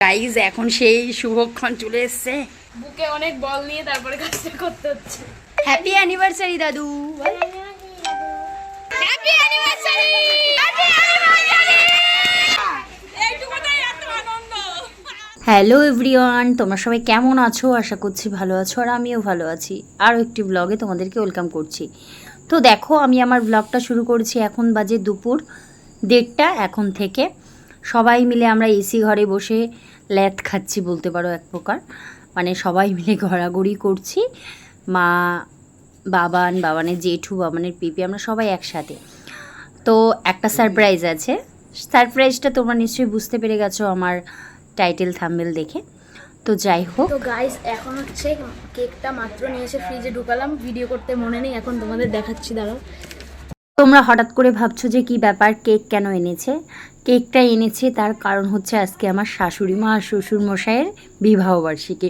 Guys এখন সেই শুভক্ষণ চলে এসছে। বুকে অনেক বল নিয়ে তারপরে কাজটা করতে হচ্ছে। হ্যাপি অ্যানিভার্সারি দাদু। Happy anniversary. হ্যালো এভরিওয়ান, তোমরা সবাই কেমন আছো? আশা করছি ভালো আছো, আর আমিও ভালো আছি। আরও একটি ব্লগে তোমাদেরকে ওয়েলকাম করছি। তো দেখো, আমি আমার ব্লগটা শুরু করেছি। এখন বাজে দুপুর 1:30। এখন থেকে সবাই মিলে আমরা এসি ঘরে বসে ল্যাদ খাচ্ছি বলতে পারো এক প্রকার। মানে সবাই মিলে ঘোরাঘুরি করছি। মা, বাবানের জেঠু, বাবানের পিপি, আমরা সবাই একসাথে। তো একটা সারপ্রাইজ আছে। সারপ্রাইজটা তোমরা নিশ্চয়ই বুঝতে পেরে গেছো আমার টাইটেল থাম্বনেল দেখে। তো যাই হোক, তো গাইস এখন হচ্ছে কেকটা মাত্র নিয়ে এসে ফ্রিজে ঢুকালাম, ভিডিও করতে মনে নেই, এখন তোমাদের দেখাচ্ছি, দাঁড়াও। তোমরা হঠাৎ করে ভাবছো যে কি ব্যাপার, কেক কেন এনেছে? কেকটা এনেছে তার কারণ হচ্ছে আজকে আমার শাশুড়ি মা আর শ্বশুর মশাইয়ের বিবাহবার্ষিকী।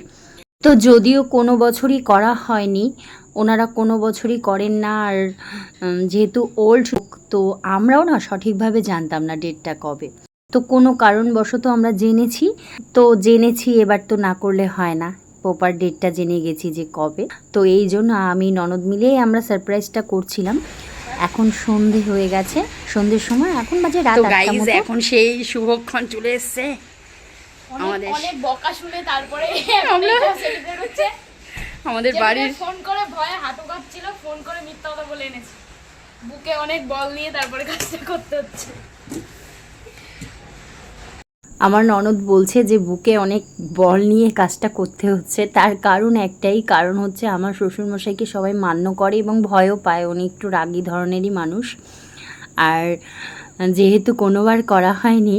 তো যদিও কোনো বছরই করা হয়নি, ওনারা কোনো বছরই করেন না, আর যেহেতু ওল্ড, তো আমরাও না সঠিকভাবে জানতাম না ডেটটা কবে। তো কোনো কারণবশত আমরা জেনেছি, এবার তো না করলে হয় না, প্রপার ডেটটা জেনে গেছি যে কবে। তো এই জন্য আমি ননদ মিলেই আমরা সারপ্রাইজটা করছিলাম। এখন সন্ধে হয়ে গেছে, সন্ধ্যের সময়, এখন বাজে রাত 8টা মতো। এখন সেই শুভক্ষণ চলে এসছে আমাদের। অনেক বকা শুনে তারপরে আমাদের বাড়ির ফোন করে ভয়ে হাঁটু কাঁপছিল, ফোন করে মিথ্যা কথা বলে এনেছি। বুকে অনেক বল নিয়ে তারপরে কাজটা করতে হচ্ছে। আমার ননদ বলছে যে বুকে অনেক বল নিয়ে কাজটা করতে হচ্ছে। তার কারণ একটাই, কারণ হচ্ছে আমার শ্বশুরমশাইকে সবাই মান্য করে এবং ভয়ও পায়। উনি একটু রাগী ধরনেরই মানুষ। আর যেহেতু কোনোবার করা হয়নি,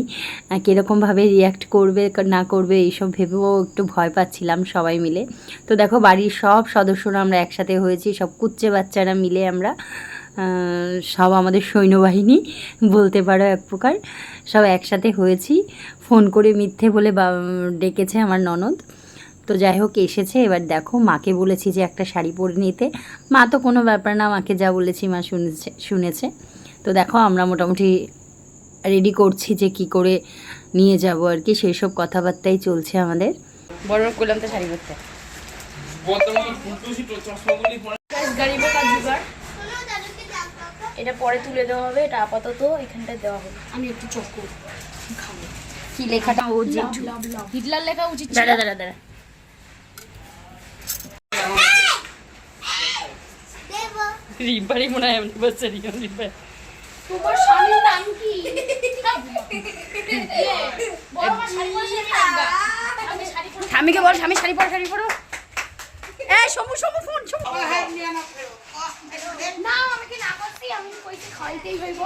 কীরকমভাবে রিয়্যাক্ট করবে না করবে এইসব ভেবেও একটু ভয় পাচ্ছিলাম সবাই মিলে। তো দেখো, বাড়ির সব সদস্যরা আমরা একসাথে হয়েছি, সব কুচ্চে বাচ্চারা মিলে আমরা সব আমাদের সৈন্যবাহিনী বলতে পারো এক প্রকার, সব একসাথে হয়েছি। ফোন করে মিথ্যে বলে ডেকেছে আমার ননদ। তো যাই হোক, এসেছে। এবার দেখো, মাকে বলেছি যে একটা শাড়ি পরে নিতে। মা তো কোনো ব্যাপার না, মাকে যা বলেছি মা শুনেছে। তো দেখো, আমরা মোটামুটি রেডি করছি যে কি করে নিয়ে যাব আর কি, সেই সব কথাবার্তাই চলছে আমাদের। বড় করলাম তো শাড়ি পরতে। এটা পরে তুলে দেওয়া হবে, এটা আপাতত এখানটায় দেওয়া হবে। আমি একটু চক্কু খাবো। কি লেখাটা? ও জেঠু হিটলার লেখা উচিত ছিল। দাঁড়া রিম্পারি মনে হয় অ্যানিভার্সারি। তোমার স্বামীর নাম কি? স্বামীকে বল, স্বামী শাড়ি পরো। এই সমু ফোন না, আমাকে না করছি, আমি কইতে খাইতেই হইব।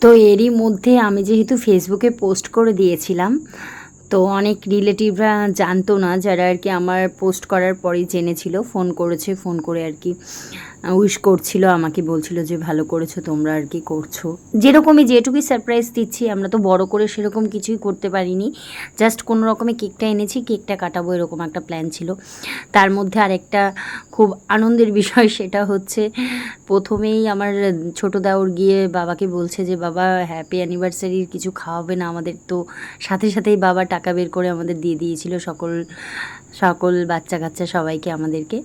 তো এরই মধ্যে আমি যেহেতু ফেসবুকে পোস্ট করে দিয়েছিলাম, তো অনেক রিলেটিভরা জানতো না, যারা আর কি আমার পোস্ট করার পরেই জেনেছিল, ফোন করে আর কি উইশ করছিল, আমাকে বলছিল যে ভালো করেছো তোমরা আর কি করছো। যেটুকুই সারপ্রাইজ দিচ্ছি, আমরা তো বড় করে সেরকম কিছুই করতে পারিনি, জাস্ট কোনো রকমে কেকটা এনেছি, কেকটা কাটাবো এরকম একটা প্ল্যান ছিল। তার মধ্যে আরেকটা খুব আনন্দের বিষয়, সেটা হচ্ছে প্রথমেই আমার ছোটো দেওর গিয়ে বাবাকে বলছে যে বাবা হ্যাপি অ্যানিভার্সারির কিছু খাওয়াবে না আমাদের। তো সাথে সাথেই বাবা টাকা বের করে আমাদের দিয়ে দিয়েছিল সকল বাচ্চা কাচ্চা সবাইকে, আমাদেরকে।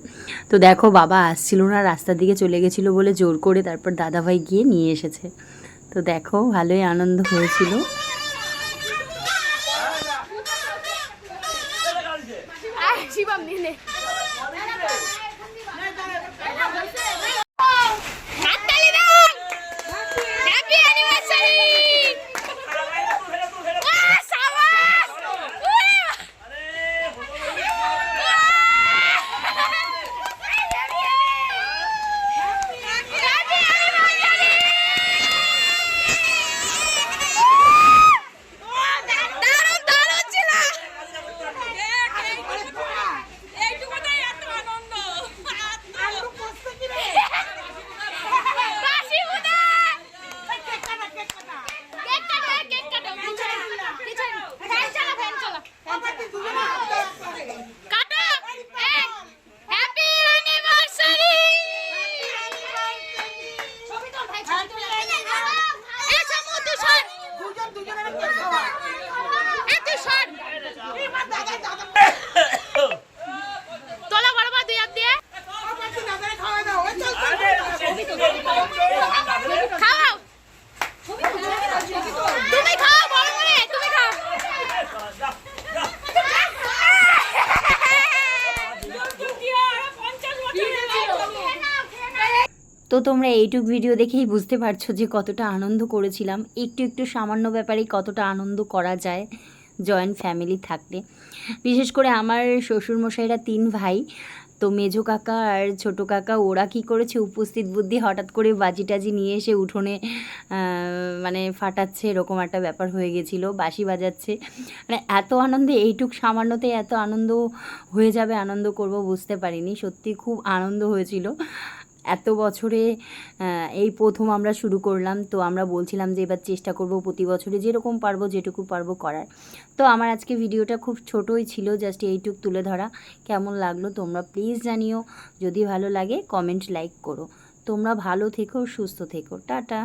তো দেখো, বাবা আসছিল না, রাস্তার দিকে চলে গেছিলো বলে জোর করে তারপর দাদাভাই গিয়ে নিয়ে এসেছে। তো দেখো, ভালোই আনন্দ হয়েছিল। শিবম নিয়ে তো তোমরা এইটুক ভিডিও দেখেই বুঝতে পারছো যে কতটা আনন্দ করেছিলাম, একটু একটু সামান্য ব্যাপারেই কতটা আনন্দ করা যায় জয়েন্ট ফ্যামিলি থাকলে। বিশেষ করে আমার শ্বশুরমশাইরা 3 ভাই, তো মেজো কাকা আর ছোটো কাকা ওরা কি করেছে, উপস্থিত বুদ্ধি হঠাৎ করে বাজি টাজি নিয়ে এসে উঠোনে মানে ফাটাচ্ছে, এরকম একটা ব্যাপার হয়ে গেছিলো, বাঁশি বাজাচ্ছে। মানে এত আনন্দে, এইটুক সামান্যতে এত আনন্দ হয়ে যাবে, আনন্দ করব বুঝতে পারিনি। সত্যি খুব আনন্দ হয়েছিল। এত বছরে এই প্রথম আমরা শুরু করলাম, তো আমরা বলছিলাম যে এবার চেষ্টা করব প্রতি বছরে যেরকম পারবো, যেটুকু পারবো করার। তো আমার আজকে ভিডিওটা খুব ছোটোই ছিল, জাস্ট এইটুক তুলে ধরা। কেমন লাগলো তোমরা প্লিজ জানিও, যদি ভালো লাগে কমেন্ট লাইক করো। তোমরা ভালো থেকো, সুস্থ থেকো, টাটা।